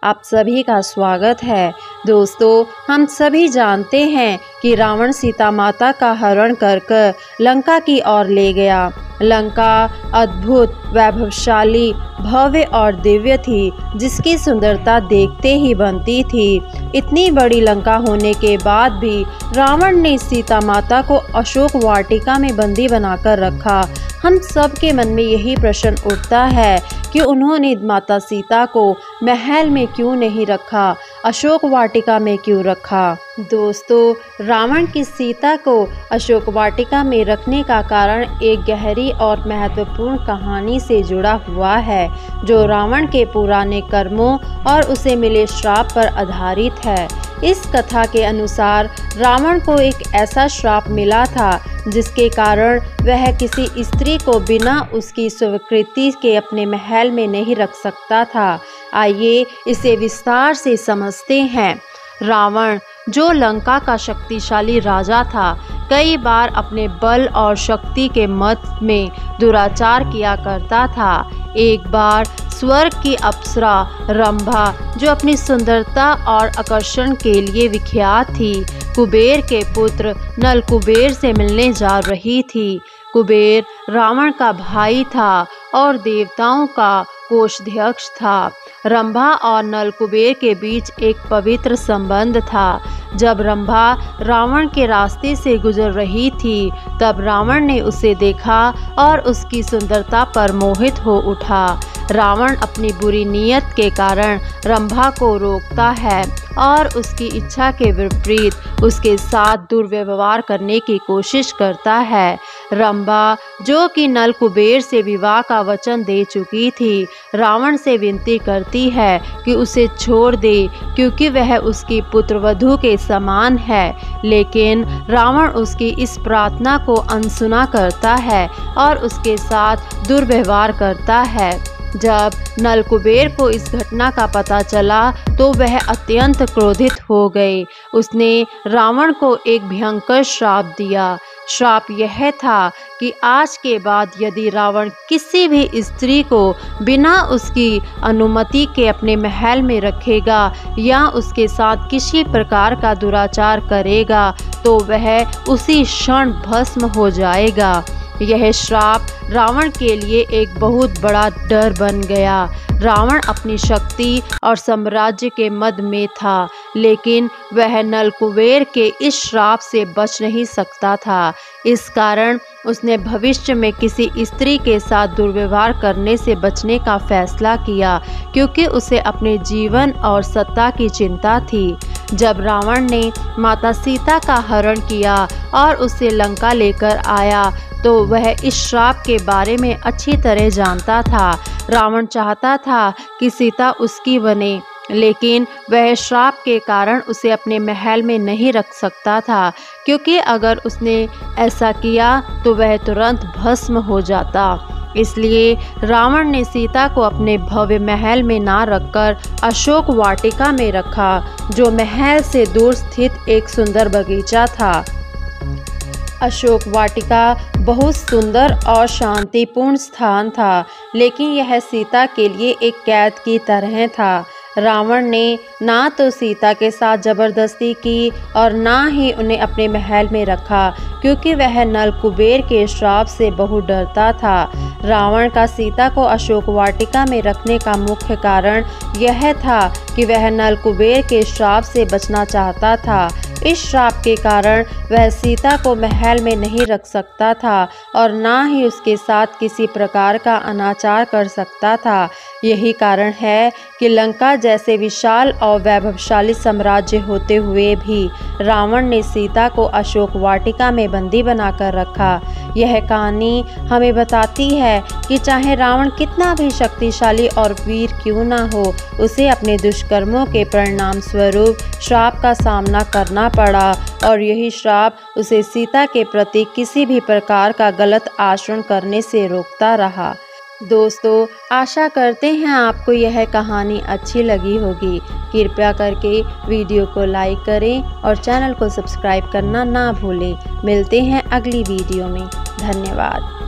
आप सभी का स्वागत है। दोस्तों, हम सभी जानते हैं कि रावण सीता माता का हरण कर लंका की ओर ले गया। लंका अद्भुत, वैभवशाली, भव्य और दिव्य थी, जिसकी सुंदरता देखते ही बनती थी। इतनी बड़ी लंका होने के बाद भी रावण ने सीता माता को अशोक वाटिका में बंदी बनाकर रखा। हम सब के मन में यही प्रश्न उठता है कि उन्होंने माता सीता को महल में क्यों नहीं रखा, अशोक वाटिका में क्यों रखा। दोस्तों, रावण की सीता को अशोक वाटिका में रखने का कारण एक गहरी और महत्वपूर्ण कहानी से जुड़ा हुआ है, जो रावण के पुराने कर्मों और उसे मिले श्राप पर आधारित है। इस कथा के अनुसार रावण को एक ऐसा श्राप मिला था जिसके कारण वह किसी स्त्री को बिना उसकी स्वीकृति के अपने महल में नहीं रख सकता था। आइए इसे विस्तार से समझते हैं। रावण, जो लंका का शक्तिशाली राजा था, कई बार अपने बल और शक्ति के मद में दुराचार किया करता था। एक बार स्वर्ग की अप्सरा रंभा, जो अपनी सुंदरता और आकर्षण के लिए विख्यात थी, कुबेर के पुत्र नल कुबेर से मिलने जा रही थी। कुबेर रावण का भाई था और देवताओं का कोषाध्यक्ष था। रंभा और नल कुबेर के बीच एक पवित्र संबंध था। जब रंभा रावण के रास्ते से गुजर रही थी, तब रावण ने उसे देखा और उसकी सुंदरता पर मोहित हो उठा। रावण अपनी बुरी नीयत के कारण रंभा को रोकता है और उसकी इच्छा के विपरीत उसके साथ दुर्व्यवहार करने की कोशिश करता है। रंभा, जो कि नल कुबेर से विवाह का वचन दे चुकी थी, रावण से विनती करती है कि उसे छोड़ दे, क्योंकि वह उसकी पुत्रवधू के समान है। लेकिन रावण उसकी इस प्रार्थना को अनसुना करता है और उसके साथ दुर्व्यवहार करता है। जब नल कुबेर को इस घटना का पता चला तो वह अत्यंत क्रोधित हो गए। उसने रावण को एक भयंकर श्राप दिया। श्राप यह था कि आज के बाद यदि रावण किसी भी स्त्री को बिना उसकी अनुमति के अपने महल में रखेगा या उसके साथ किसी प्रकार का दुराचार करेगा, तो वह उसी क्षण भस्म हो जाएगा। यह श्राप रावण के लिए एक बहुत बड़ा डर बन गया। रावण अपनी शक्ति और साम्राज्य के मद में था, लेकिन वह नल कुबेर के इस श्राप से बच नहीं सकता था। इस कारण उसने भविष्य में किसी स्त्री के साथ दुर्व्यवहार करने से बचने का फैसला किया, क्योंकि उसे अपने जीवन और सत्ता की चिंता थी। जब रावण ने माता सीता का हरण किया और उसे लंका लेकर आया, तो वह इस श्राप के बारे में अच्छी तरह जानता था। रावण चाहता था कि सीता उसकी बने, लेकिन वह श्राप के कारण उसे अपने महल में नहीं रख सकता था, क्योंकि अगर उसने ऐसा किया तो वह तुरंत भस्म हो जाता। इसलिए रावण ने सीता को अपने भव्य महल में ना रखकर अशोक वाटिका में रखा, जो महल से दूर स्थित एक सुंदर बगीचा था। अशोक वाटिका बहुत सुंदर और शांतिपूर्ण स्थान था, लेकिन यह सीता के लिए एक कैद की तरह था। रावण ने ना तो सीता के साथ जबरदस्ती की और ना ही उन्हें अपने महल में रखा, क्योंकि वह नल कुबेर के श्राप से बहुत डरता था। रावण का सीता को अशोक वाटिका में रखने का मुख्य कारण यह था कि वह नल कुबेर के श्राप से बचना चाहता था। इस श्राप के कारण वह सीता को महल में नहीं रख सकता था और ना ही उसके साथ किसी प्रकार का अनाचार कर सकता था। यही कारण है कि लंका जैसे विशाल और वैभवशाली साम्राज्य होते हुए भी रावण ने सीता को अशोक वाटिका में बंदी बनाकर रखा। यह कहानी हमें बताती है कि चाहे रावण कितना भी शक्तिशाली और वीर क्यों ना हो, उसे अपने दुष्कर्मों के परिणाम स्वरूप श्राप का सामना करना पड़ा, और यही श्राप उसे सीता के प्रति किसी भी प्रकार का गलत आचरण करने से रोकता रहा। दोस्तों, आशा करते हैं आपको यह कहानी अच्छी लगी होगी। कृपया करके वीडियो को लाइक करें और चैनल को सब्सक्राइब करना ना भूलें। मिलते हैं अगली वीडियो में। धन्यवाद।